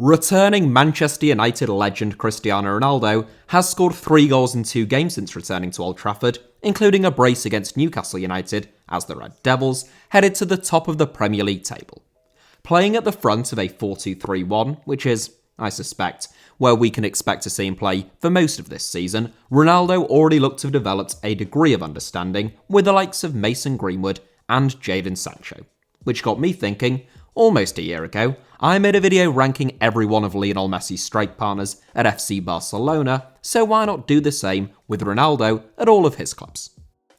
Returning Manchester United legend Cristiano Ronaldo has scored 3 goals in 2 games since returning to Old Trafford, including a brace against Newcastle United as the Red Devils headed to the top of the Premier League table. Playing at the front of a 4-2-3-1, which is, I suspect, where we can expect to see him play for most of this season, Ronaldo already looked to have developed a degree of understanding with the likes of Mason Greenwood and Jadon Sancho, which got me thinking, almost a year ago, I made a video ranking every one of Lionel Messi's strike partners at FC Barcelona, so why not do the same with Ronaldo at all of his clubs?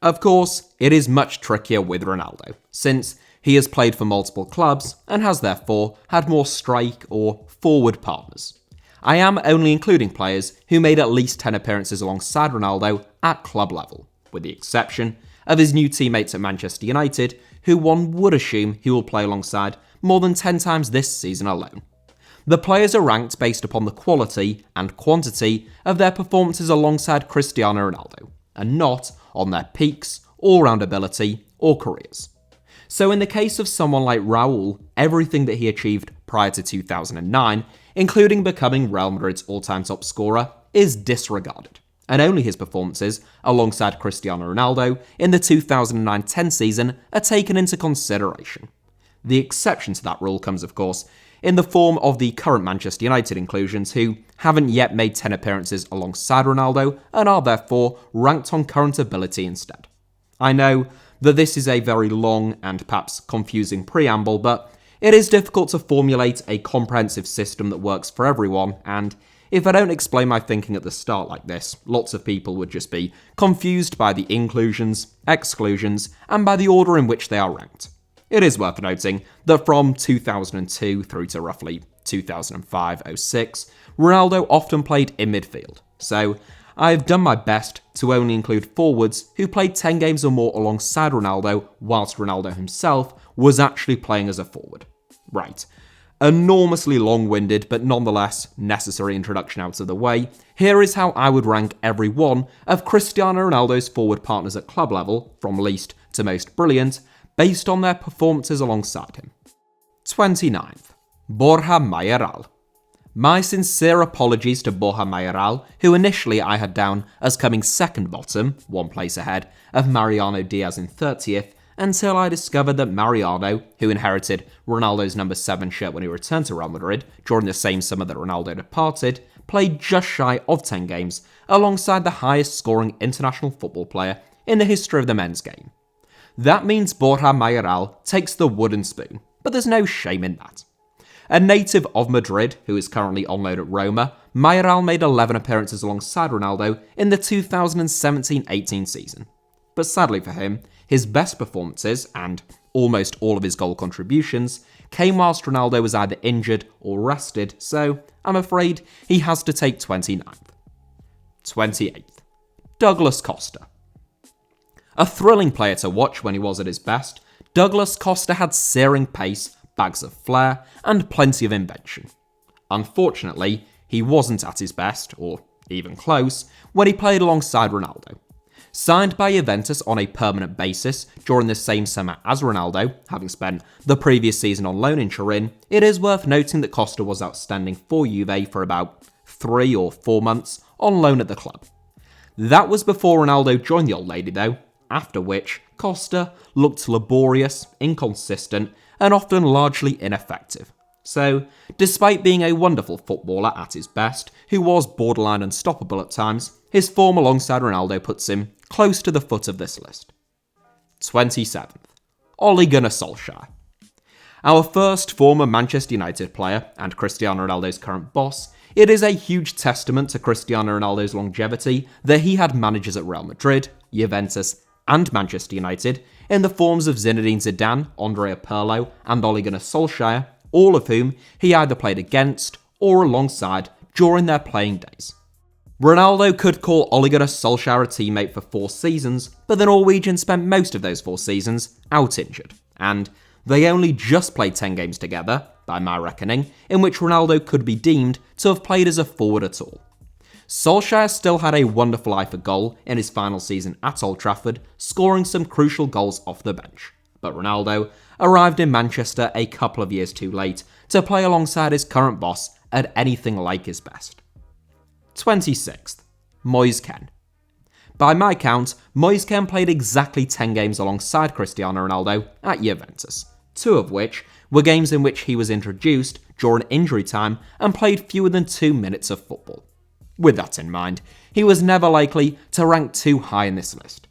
Of course, it is much trickier with Ronaldo, since he has played for multiple clubs and has therefore had more strike or forward partners. I am only including players who made at least 10 appearances alongside Ronaldo at club level, with the exception of his new teammates at Manchester United, who one would assume he will play alongside more than 10 times this season alone. The players are ranked based upon the quality and quantity of their performances alongside Cristiano Ronaldo, and not on their peaks, all-round ability, or careers. So in the case of someone like RAUL, everything that he achieved prior to 2009, including becoming Real Madrid's all-time top scorer, is disregarded, and only his performances alongside Cristiano Ronaldo in the 2009-10 season are taken into consideration. The exception to that rule comes, of course, in the form of the current Manchester United inclusions who haven't yet made 10 appearances alongside Ronaldo and are therefore ranked on current ability instead. I know that this is a very long and perhaps confusing preamble, but it is difficult to formulate a comprehensive system that works for everyone, and if I don't explain my thinking at the start like this, lots of people would just be confused by the inclusions, exclusions, and by the order in which they are ranked. It is worth noting that from 2002 through to roughly 2005-06, Ronaldo often played in midfield, so I've done my best to only include forwards who played 10 games or more alongside Ronaldo whilst Ronaldo himself was actually playing as a forward. Right, enormously long-winded but nonetheless necessary introduction out of the way, here is how I would rank every one of Cristiano Ronaldo's forward partners at club level, from least to most brilliant, based on their performances alongside him. 29th, Borja Mayoral. My sincere apologies to Borja Mayoral, who initially I had down as coming second bottom, 1 place ahead of Mariano Diaz in 30th, until I discovered that Mariano, who inherited Ronaldo's number 7 shirt when he returned to Real Madrid during the same summer that Ronaldo departed, played just shy of 10 games alongside the highest scoring international football player in the history of the men's game. That means Borja Mayoral takes the wooden spoon, but there's no shame in that. A native of Madrid, who is currently on loan at Roma, Mayoral made 11 appearances alongside Ronaldo in the 2017-18 season. But sadly for him, his best performances, and almost all of his goal contributions, came whilst Ronaldo was either injured or rested, so I'm afraid he has to take 29th. 28th, Douglas Costa. A thrilling player to watch when he was at his best, Douglas Costa had searing pace, bags of flair, and plenty of invention. Unfortunately, he wasn't at his best, or even close, when he played alongside Ronaldo. Signed by Juventus on a permanent basis during the same summer as Ronaldo, having spent the previous season on loan in Turin, it is worth noting that Costa was outstanding for Juve for about 3 or 4 months on loan at the club. That was before Ronaldo joined the old lady though, after which Costa looked laborious, inconsistent, and often largely ineffective. So, despite being a wonderful footballer at his best, who was borderline unstoppable at times, his form alongside Ronaldo puts him close to the foot of this list. 27th, Ole Gunnar Solskjaer. Our first former Manchester United player, and Cristiano Ronaldo's current boss, it is a huge testament to Cristiano Ronaldo's longevity that he had managers at Real Madrid, Juventus, and Manchester United in the forms of Zinedine Zidane, Andrea Pirlo, and Ole Gunnar Solskjaer, all of whom he either played against or alongside during their playing days. Ronaldo could call Ole Gunnar Solskjaer a teammate for 4 seasons, but the Norwegian spent most of those 4 seasons out injured, and they only just played 10 games together, by my reckoning, in which Ronaldo could be deemed to have played as a forward at all. Solskjaer still had a wonderful eye for goal in his final season at Old Trafford, scoring some crucial goals off the bench. But Ronaldo arrived in Manchester a couple of years too late to play alongside his current boss at anything like his best. 26th, Moise Kean. By my count, Moise Kean played exactly 10 games alongside Cristiano Ronaldo at Juventus, 2 of which were games in which he was introduced during injury time and played fewer than 2 minutes of football. With that in mind, he was never likely to rank too high in this list.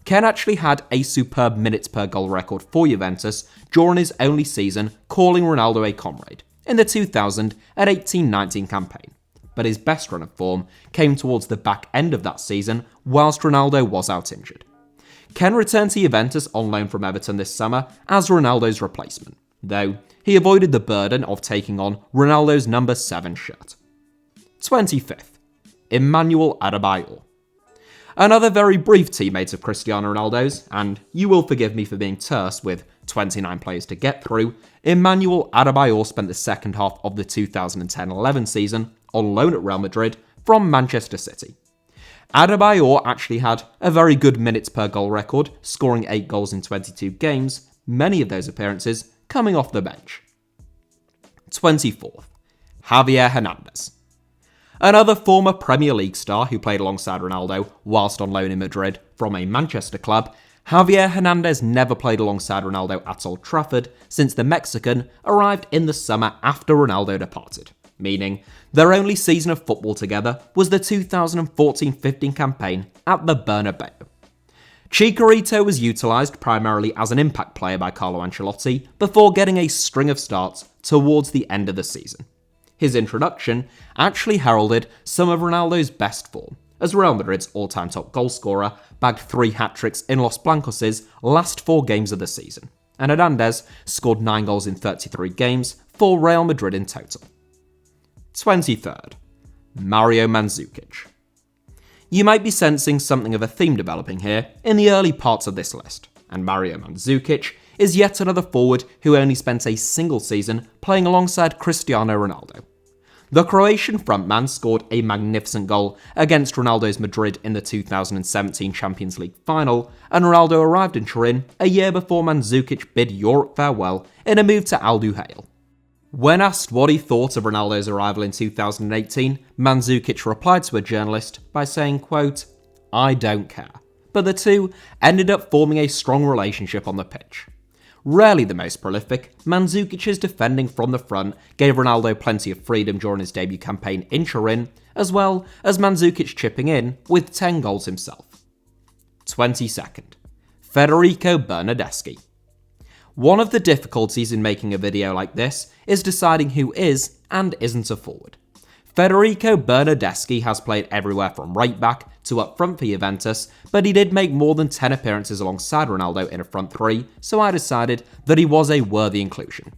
Kean actually had a superb minutes per goal record for Juventus during his only season calling Ronaldo a comrade in the 2018-19 campaign, but his best run of form came towards the back end of that season whilst Ronaldo was out injured. Kean returned to Juventus on loan from Everton this summer as Ronaldo's replacement, though he avoided the burden of taking on Ronaldo's number 7 shirt. 25th, Emmanuel Adebayor. Another very brief teammate of Cristiano Ronaldo's, and you will forgive me for being terse with 29 players to get through, Emmanuel Adebayor spent the second half of the 2010-11 season on loan at Real Madrid from Manchester City. Adebayor actually had a very good minutes per goal record, scoring 8 goals in 22 games, many of those appearances coming off the bench. 24th, Javier Hernandez. Another former Premier League star who played alongside Ronaldo whilst on loan in Madrid from a Manchester club, Javier Hernandez never played alongside Ronaldo at Old Trafford since the Mexican arrived in the summer after Ronaldo departed, meaning their only season of football together was the 2014-15 campaign at the Bernabeu. Chicharito was utilised primarily as an impact player by Carlo Ancelotti before getting a string of starts towards the end of the season. His introduction actually heralded some of Ronaldo's best form, as Real Madrid's all-time top goalscorer bagged 3 hat-tricks in Los Blancos' last 4 games of the season, and Hernandez scored 9 goals in 33 games for Real Madrid in total. 23rd, Mario Mandzukic. You might be sensing something of a theme developing here in the early parts of this list, and Mario Mandzukic is yet another forward who only spent a single season playing alongside Cristiano Ronaldo. The Croatian frontman scored a magnificent goal against Ronaldo's Madrid in the 2017 Champions League final, and Ronaldo arrived in Turin a year before Mandzukic bid Europe farewell in a move to Al Duhail. When asked what he thought of Ronaldo's arrival in 2018, Mandzukic replied to a journalist by saying, quote, "I don't care." But the two ended up forming a strong relationship on the pitch. Rarely the most prolific, Mandzukic's defending from the front gave Ronaldo plenty of freedom during his debut campaign in Turin, as well as Mandzukic chipping in with 10 goals himself. 22nd, Federico Bernardeschi. One of the difficulties in making a video like this is deciding who is and isn't a forward. Federico Bernardeschi has played everywhere from right back to up front for Juventus, but he did make more than 10 appearances alongside Ronaldo in a front 3, so I decided that he was a worthy inclusion.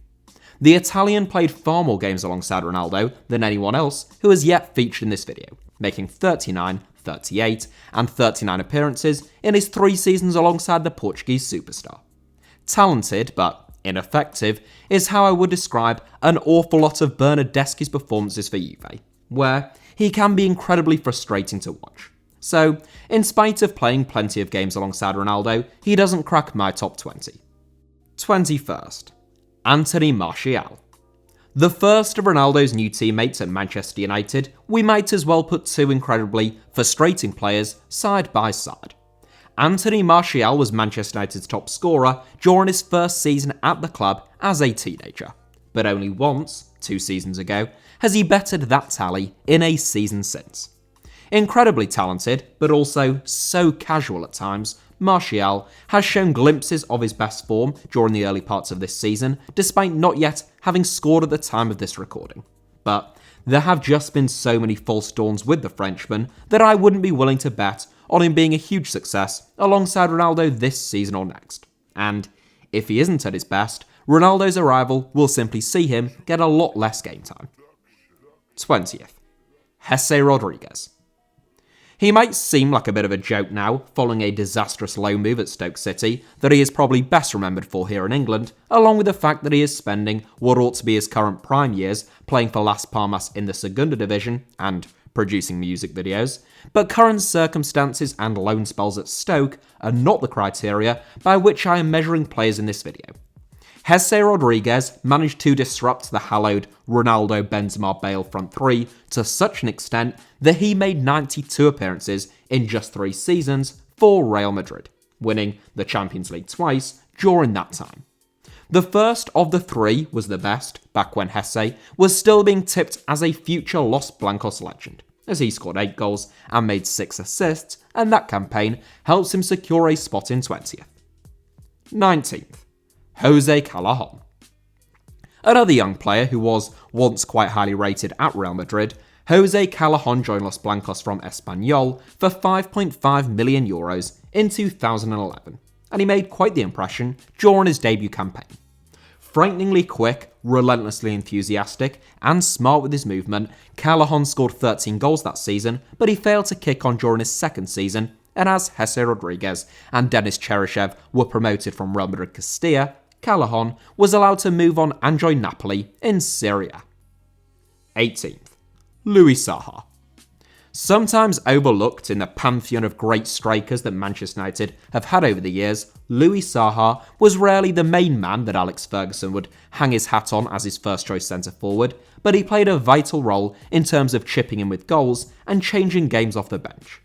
The Italian played far more games alongside Ronaldo than anyone else who has yet featured in this video, making 39, 38, and 39 appearances in his 3 seasons alongside the Portuguese superstar. Talented, but ineffective, is how I would describe an awful lot of Bernardeschi's performances for Juve, where he can be incredibly frustrating to watch. So, in spite of playing plenty of games alongside Ronaldo, he doesn't crack my top 20. 21st, Anthony Martial. The first of Ronaldo's new teammates at Manchester United, we might as well put 2 incredibly frustrating players side by side. Anthony Martial was Manchester United's top scorer during his first season at the club as a teenager, but only once, 2 seasons ago, has he bettered that tally in a season since. Incredibly talented, but also so casual at times, Martial has shown glimpses of his best form during the early parts of this season, despite not yet having scored at the time of this recording. But there have just been so many false dawns with the Frenchman that I wouldn't be willing to bet on him being a huge success alongside Ronaldo this season or next. And if he isn't at his best, Ronaldo's arrival will simply see him get a lot less game time. 20th, Jesse Rodriguez. He might seem like a bit of a joke now, following a disastrous loan move at Stoke City that he is probably best remembered for here in England, along with the fact that he is spending what ought to be his current prime years playing for Las Palmas in the Segunda Division and producing music videos, but current circumstances and loan spells at Stoke are not the criteria by which I am measuring players in this video. Jesse Rodriguez managed to disrupt the hallowed Ronaldo, Benzema, Bale front three to such an extent that he made 92 appearances in just 3 seasons for Real Madrid, winning the Champions League twice during that time. The first of the 3 was the best, back when Jesse was still being tipped as a future Los Blancos legend, as he scored 8 goals and made 6 assists, and that campaign helps him secure a spot in 20th. 19th. Jose Callahan. Another young player who was once quite highly rated at Real Madrid, Jose Callahan joined Los Blancos from Espanyol for €5.5 million in 2011, and he made quite the impression during his debut campaign. Frighteningly quick, relentlessly enthusiastic, and smart with his movement, Callahan scored 13 goals that season, but he failed to kick on during his second season, and as Jesse Rodriguez and Denis Cheryshev were promoted from Real Madrid Castilla, Callahan was allowed to move on and join Napoli in Serie A. 18th. Luis Saha. Sometimes overlooked in the pantheon of great strikers that Manchester United have had over the years, Luis Saha was rarely the main man that Alex Ferguson would hang his hat on as his first choice centre-forward, but he played a vital role in terms of chipping in with goals and changing games off the bench.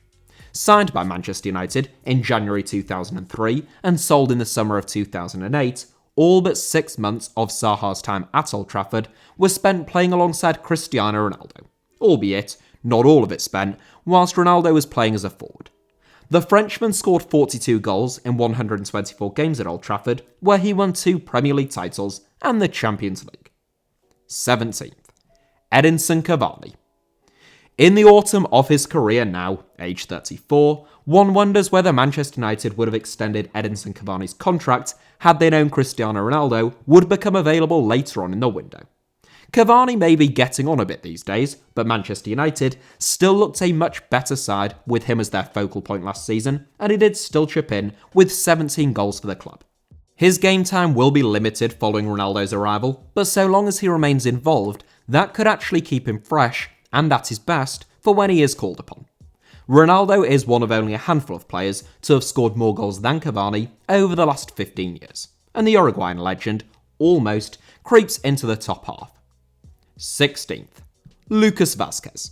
Signed by Manchester United in January 2003 and sold in the summer of 2008, all but 6 months of Saha's time at Old Trafford was spent playing alongside Cristiano Ronaldo, albeit not all of it spent whilst Ronaldo was playing as a forward. The Frenchman scored 42 goals in 124 games at Old Trafford, where he won 2 Premier League titles and the Champions League. 17th. EDINSON CAVANI. In the autumn of his career now, age 34, one wonders whether Manchester United would have extended Edinson Cavani's contract had they known Cristiano Ronaldo would become available later on in the window. Cavani may be getting on a bit these days, but Manchester United still looked a much better side with him as their focal point last season, and he did still chip in with 17 goals for the club. His game time will be limited following Ronaldo's arrival, but so long as he remains involved, that could actually keep him fresh and at his best for when he is called upon. Ronaldo is one of only a handful of players to have scored more goals than Cavani over the last 15 years, and the Uruguayan legend almost creeps into the top half. 16th. Lucas Vazquez.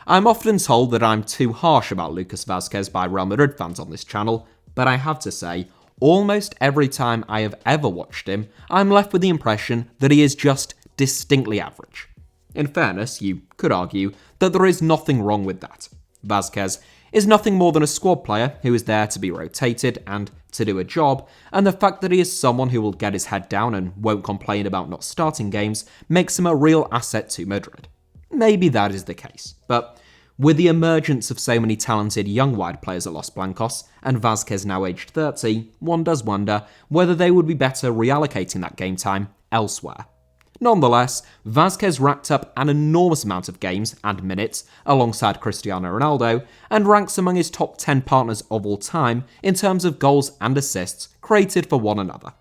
I'm often told that I'm too harsh about Lucas Vazquez by Real Madrid fans on this channel, but I have to say, almost every time I have ever watched him, I'm left with the impression that he is just distinctly average. In fairness, you could argue that there is nothing wrong with that. Vazquez is nothing more than a squad player who is there to be rotated and to do a job, and the fact that he is someone who will get his head down and won't complain about not starting games makes him a real asset to Madrid. Maybe that is the case, but with the emergence of so many talented young wide players at Los Blancos, and Vazquez now aged 30, one does wonder whether they would be better reallocating that game time elsewhere. Nonetheless, Vazquez racked up an enormous amount of games and minutes alongside Cristiano Ronaldo and ranks among his top 10 partners of all time in terms of goals and assists created for one another.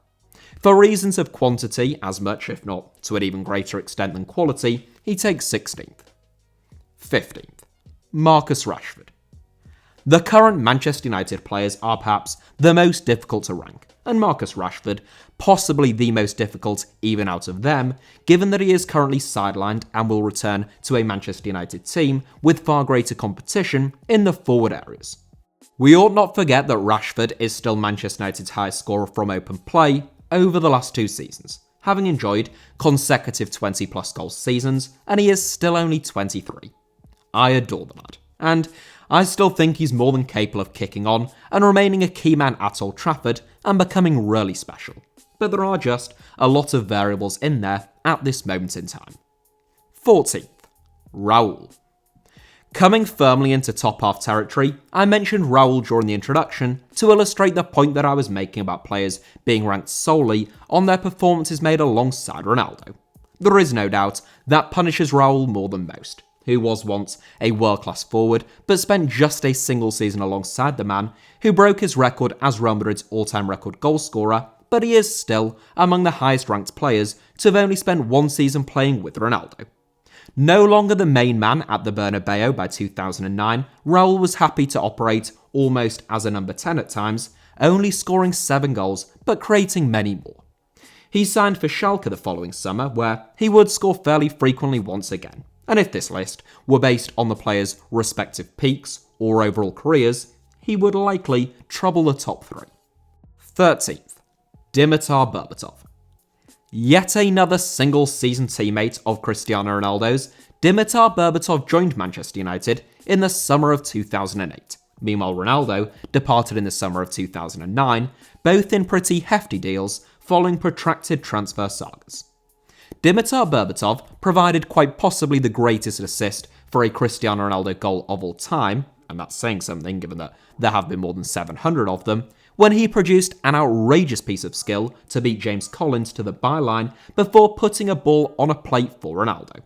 For reasons of quantity as much, if not to an even greater extent than quality, he takes 16th. 15th. Marcus Rashford. The current Manchester United players are perhaps the most difficult to rank, and Marcus Rashford possibly the most difficult even out of them, given that he is currently sidelined and will return to a Manchester United team with far greater competition in the forward areas. We ought not forget that Rashford is still Manchester United's highest scorer from open play over the last 2 seasons, having enjoyed consecutive 20-plus goal seasons, and he is still only 23. I adore the lad, and I still think he's more than capable of kicking on and remaining a key man at Old Trafford and becoming really special. But there are just a lot of variables in there at this moment in time. 14th. RAUL. Coming firmly into top half territory, I mentioned RAUL during the introduction to illustrate the point that I was making about players being ranked solely on their performances made alongside Ronaldo. There is no doubt that punishes RAUL more than most, who was once a world-class forward, but spent just a single season alongside the man who broke his record as Real Madrid's all-time record goalscorer, but he is still among the highest-ranked players to have only spent 1 season playing with Ronaldo. No longer the main man at the Bernabeu by 2009, Raul was happy to operate almost as a number 10 at times, only scoring 7 goals, but creating many more. He signed for Schalke the following summer, where he would score fairly frequently once again, and if this list were based on the players' respective peaks or overall careers, he would likely trouble the top 3. 13th, Dimitar Berbatov. Yet another single-season teammate of Cristiano Ronaldo's, Dimitar Berbatov joined Manchester United in the summer of 2008. Meanwhile, Ronaldo departed in the summer of 2009, both in pretty hefty deals following protracted transfer sagas. Dimitar Berbatov provided quite possibly the greatest assist for a Cristiano Ronaldo goal of all time, and that's saying something given that there have been more than 700 of them, when he produced an outrageous piece of skill to beat James Collins to the byline before putting a ball on a plate for Ronaldo.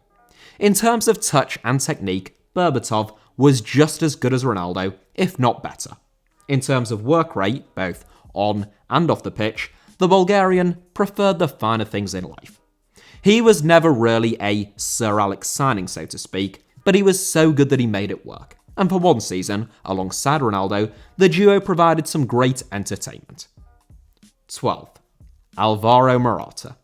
In terms of touch and technique, Berbatov was just as good as Ronaldo, if not better. In terms of work rate, both on and off the pitch, the Bulgarian preferred the finer things in life. He was never really a Sir Alex signing, so to speak, but he was so good that he made it work. And for one season, alongside Ronaldo, the duo provided some great entertainment. 12th, Alvaro Morata.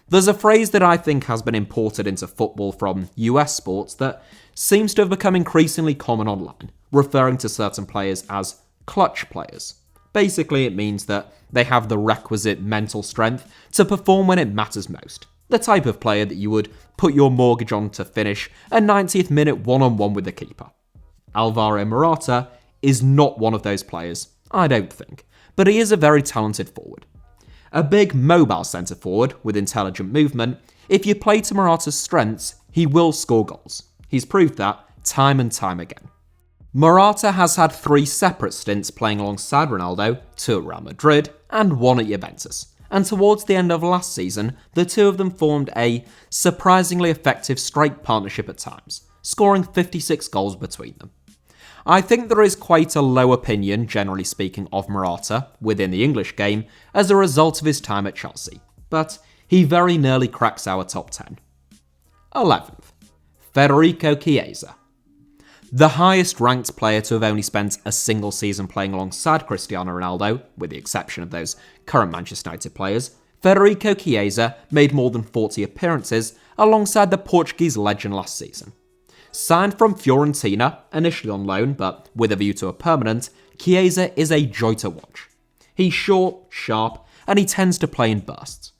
There's a phrase that I think has been imported into football from US sports that seems to have become increasingly common online, referring to certain players as clutch players. Basically, it means that they have the requisite mental strength to perform when it matters most. The type of player that you would put your mortgage on to finish a 90th minute one-on-one with the keeper. Alvaro Morata is not one of those players, I don't think, but he is a very talented forward. A big mobile centre forward with intelligent movement, if you play to Morata's strengths, he will score goals. He's proved that time and time again. Morata has had 3 separate stints playing alongside Ronaldo, 2 at Real Madrid and 1 at Juventus, and towards the end of last season, the 2 of them formed a surprisingly effective strike partnership at times, scoring 56 goals between them. I think there is quite a low opinion, generally speaking, of Morata within the English game as a result of his time at Chelsea, but he very nearly cracks our top 10. 11th, Federico Chiesa. The highest ranked player to have only spent a single season playing alongside Cristiano Ronaldo, with the exception of those current Manchester United players, Federico Chiesa made more than 40 appearances alongside the Portuguese legend last season. Signed from Fiorentina, initially on loan, but with a view to a permanent, Chiesa is a joy to watch. He's short, sharp, and he tends to play in bursts.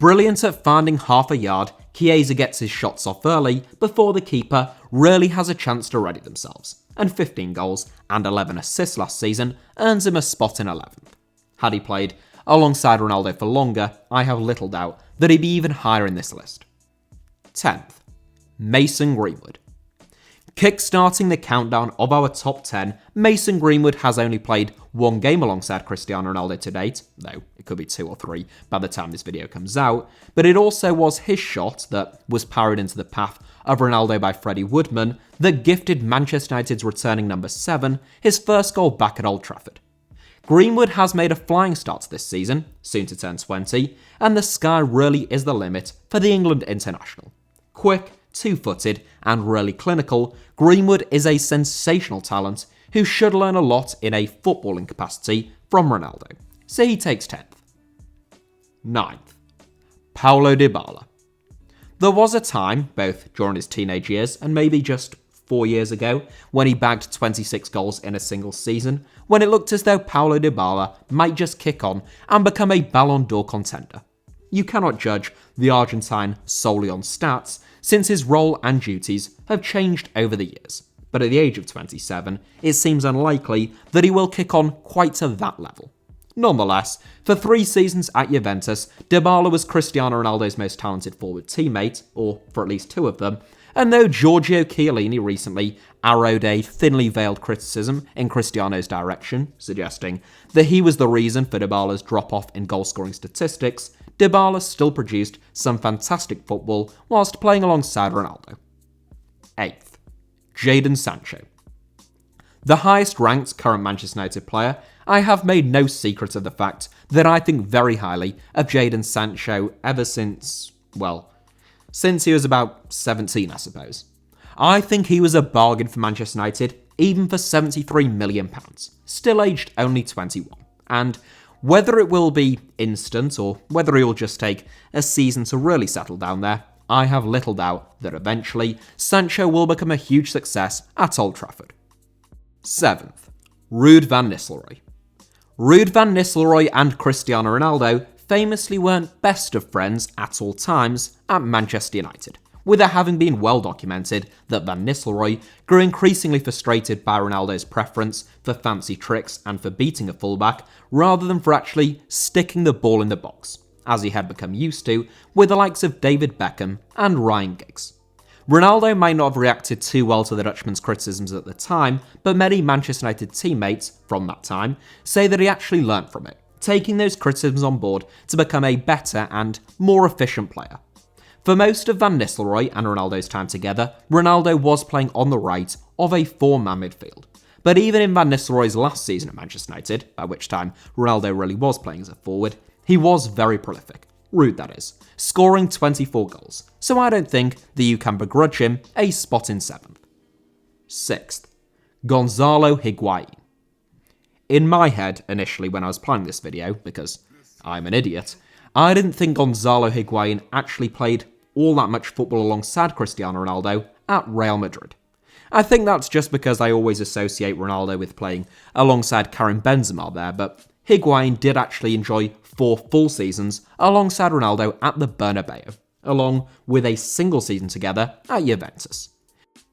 Brilliant at finding half a yard, Chiesa gets his shots off early before the keeper really has a chance to ready themselves, and 15 goals and 11 assists last season earns him a spot in 11th. Had he played alongside Ronaldo for longer, I have little doubt that he'd be even higher in this list. 10th, Mason Greenwood. Kickstarting the countdown of our top 10, Mason Greenwood has only played 1 game alongside Cristiano Ronaldo to date, though it could be 2 or 3 by the time this video comes out, but it also was his shot that was parried into the path of Ronaldo by Freddie Woodman that gifted Manchester United's returning number 7 his first goal back at Old Trafford. Greenwood has made a flying start this season, soon to turn 20, and the sky really is the limit for the England international. Quick, 2-footed, and really clinical, Greenwood is a sensational talent who should learn a lot in a footballing capacity from Ronaldo, so he takes 10th. 9th, Paulo Dybala. There was a time, both during his teenage years and maybe just 4 years ago, when he bagged 26 goals in a single season, when it looked as though Paulo Dybala might just kick on and become a Ballon d'Or contender. You cannot judge the Argentine solely on stats, since his role and duties have changed over the years. But at the age of 27, it seems unlikely that he will kick on quite to that level. Nonetheless, for 3 seasons at Juventus, Dybala was Cristiano Ronaldo's most talented forward teammate, or for at least 2 of them, and though Giorgio Chiellini recently arrowed a thinly veiled criticism in Cristiano's direction, suggesting that he was the reason for Dybala's drop-off in goal-scoring statistics, Dybala still produced some fantastic football whilst playing alongside Ronaldo. 8th, JADON SANCHO. The highest-ranked current Manchester United player, I have made no secret of the fact that I think very highly of JADON SANCHO ever since, well, since he was about 17, I suppose. I think he was a bargain for Manchester United, even for £73 million, still aged only 21. And Whether it will be instant or whether he will just take a season to really settle down there, I have little doubt that eventually Sancho will become a huge success at Old Trafford. 7th, Ruud van Nistelrooy. Ruud van Nistelrooy and Cristiano Ronaldo famously weren't best of friends at all times at Manchester United, with it having been well documented that Van Nistelrooy grew increasingly frustrated by Ronaldo's preference for fancy tricks and for beating a fullback rather than for actually sticking the ball in the box, as he had become used to with the likes of David Beckham and Ryan Giggs. Ronaldo might not have reacted too well to the Dutchman's criticisms at the time, but many Manchester United teammates from that time say that he actually learnt from it, taking those criticisms on board to become a better and more efficient player. For most of Van Nistelrooy and Ronaldo's time together, Ronaldo was playing on the right of a four-man midfield. But even in Van Nistelrooy's last season at Manchester United, by which time Ronaldo really was playing as a forward, he was very prolific. Ruud, that is, scoring 24 goals, so I don't think that you can begrudge him a spot in 7th. 6th, Gonzalo Higuain. In my head, initially when I was planning this video, because I'm an idiot, I didn't think Gonzalo Higuain actually played all that much football alongside Cristiano Ronaldo at Real Madrid. I think that's just because I always associate Ronaldo with playing alongside Karim Benzema there, but Higuain did actually enjoy 4 full seasons alongside Ronaldo at the Bernabeu, along with a single season together at Juventus.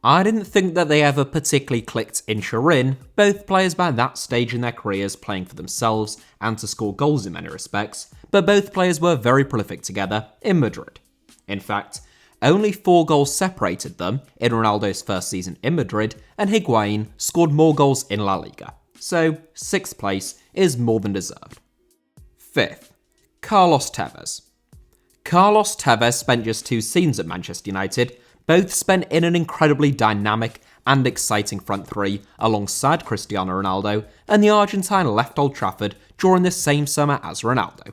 I didn't think that they ever particularly clicked in Turin, both players by that stage in their careers playing for themselves and to score goals in many respects, but both players were very prolific together in Madrid. In fact, only 4 goals separated them in Ronaldo's first season in Madrid, and Higuain scored more goals in La Liga, so 6th place is more than deserved. 5th, Carlos Tevez. Carlos Tevez spent just 2 seasons at Manchester United, both spent in an incredibly dynamic and exciting front three alongside Cristiano Ronaldo, and the Argentine left Old Trafford during the same summer as Ronaldo.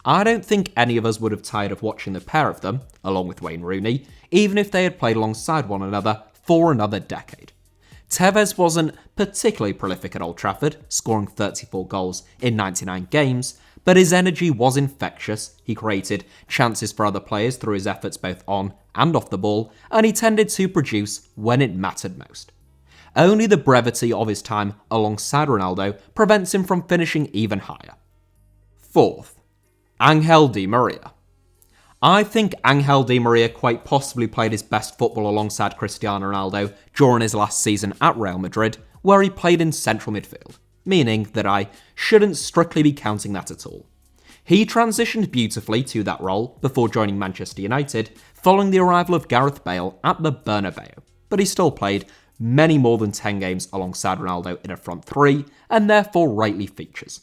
I don't think any of us would have tired of watching the pair of them, along with Wayne Rooney, even if they had played alongside one another for another decade. Tevez wasn't particularly prolific at Old Trafford, scoring 34 goals in 99 games, but his energy was infectious. He created chances for other players through his efforts both on and off the ball, and he tended to produce when it mattered most. Only the brevity of his time alongside Ronaldo prevents him from finishing even higher. 4th, Angel Di Maria. I think Angel Di Maria quite possibly played his best football alongside Cristiano Ronaldo during his last season at Real Madrid, where he played in central midfield, meaning that I shouldn't strictly be counting that at all. He transitioned beautifully to that role before joining Manchester United following the arrival of Gareth Bale at the Bernabeu, but he still played many more than 10 games alongside Ronaldo in a front three and therefore rightly features.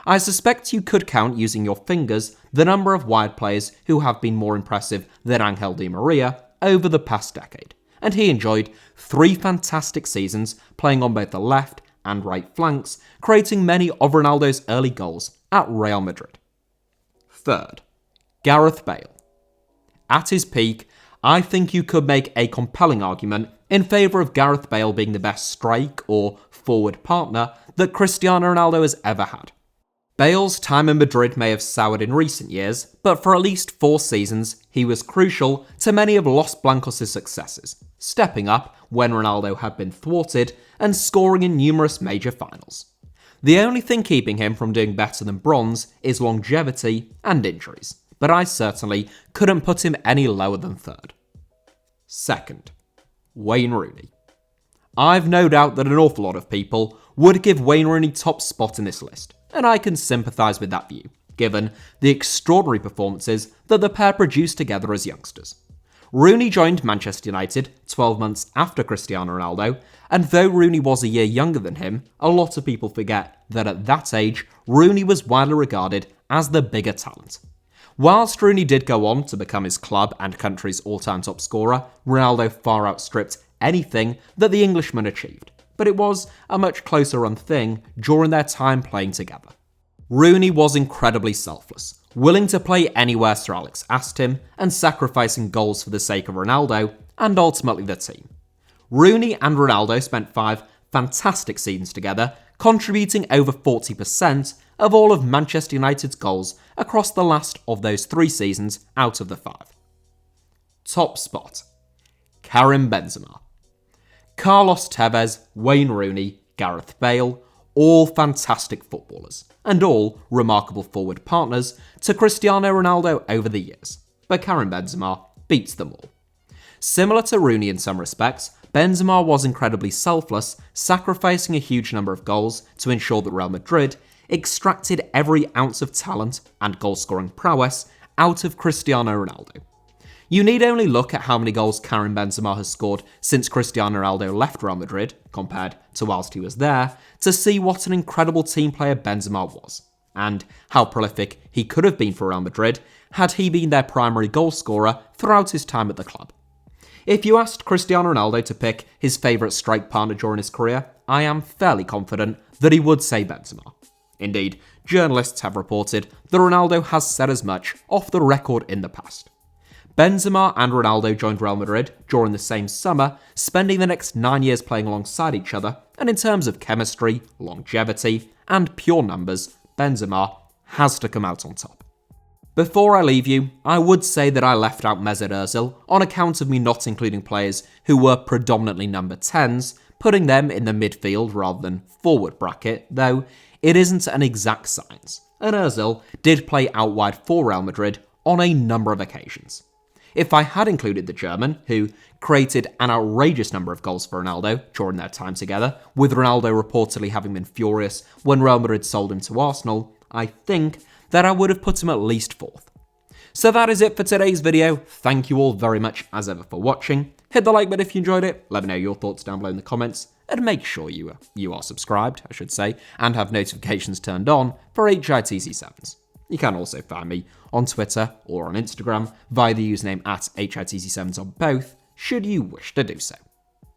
I suspect you could count using your fingers the number of wide players who have been more impressive than Angel Di Maria over the past decade, and he enjoyed 3 fantastic seasons playing on both the left and right flanks, creating many of Ronaldo's early goals at Real Madrid. 3rd, Gareth Bale. At his peak, I think you could make a compelling argument in favour of Gareth Bale being the best strike or forward partner that Cristiano Ronaldo has ever had. Bale's time in Madrid may have soured in recent years, but for at least 4 seasons, he was crucial to many of Los Blancos' successes, stepping up when Ronaldo had been thwarted and scoring in numerous major finals. The only thing keeping him from doing better than bronze is longevity and injuries, but I certainly couldn't put him any lower than 3rd. 2nd, Wayne Rooney. I've no doubt that an awful lot of people would give Wayne Rooney top spot in this list, and I can sympathise with that view, given the extraordinary performances that the pair produced together as youngsters. Rooney joined Manchester United 12 months after Cristiano Ronaldo, and though Rooney was a year younger than him, a lot of people forget that at that age, Rooney was widely regarded as the bigger talent. Whilst Rooney did go on to become his club and country's all-time top scorer, Ronaldo far outstripped anything that the Englishman achieved, but it was a much closer run thing during their time playing together. Rooney was incredibly selfless, willing to play anywhere Sir Alex asked him, and sacrificing goals for the sake of Ronaldo and ultimately the team. Rooney and Ronaldo spent 5 fantastic seasons together, contributing over 40% of all of Manchester United's goals across the last of those 3 seasons out of the 5. Top spot: Karim Benzema. Carlos Tevez, Wayne Rooney, Gareth Bale, all fantastic footballers, and all remarkable forward partners to Cristiano Ronaldo over the years, but Karim Benzema beats them all. Similar to Rooney in some respects, Benzema was incredibly selfless, sacrificing a huge number of goals to ensure that Real Madrid extracted every ounce of talent and goal-scoring prowess out of Cristiano Ronaldo. You need only look at how many goals Karim Benzema has scored since Cristiano Ronaldo left Real Madrid, compared to whilst he was there, to see what an incredible team player Benzema was, and how prolific he could have been for Real Madrid had he been their primary goal scorer throughout his time at the club. If you asked Cristiano Ronaldo to pick his favourite strike partner during his career, I am fairly confident that he would say Benzema. Indeed, journalists have reported that Ronaldo has said as much off the record in the past. Benzema and Ronaldo joined Real Madrid during the same summer, spending the next 9 years playing alongside each other, and in terms of chemistry, longevity, and pure numbers, Benzema has to come out on top. Before I leave you, I would say that I left out Mesut Ozil on account of me not including players who were predominantly number 10s, putting them in the midfield rather than forward bracket, though it isn't an exact science, and Ozil did play out wide for Real Madrid on a number of occasions. If I had included the German, who created an outrageous number of goals for Ronaldo during their time together, with Ronaldo reportedly having been furious when Real Madrid sold him to Arsenal, I think that I would have put him at least 4th. So that is it for today's video. Thank you all very much as ever for watching. Hit the like button if you enjoyed it, let me know your thoughts down below in the comments, and make sure you are subscribed, I should say, and have notifications turned on for HITC Sevens. You can also find me on Twitter or on Instagram via the username @HITC Sevens on both, should you wish to do so.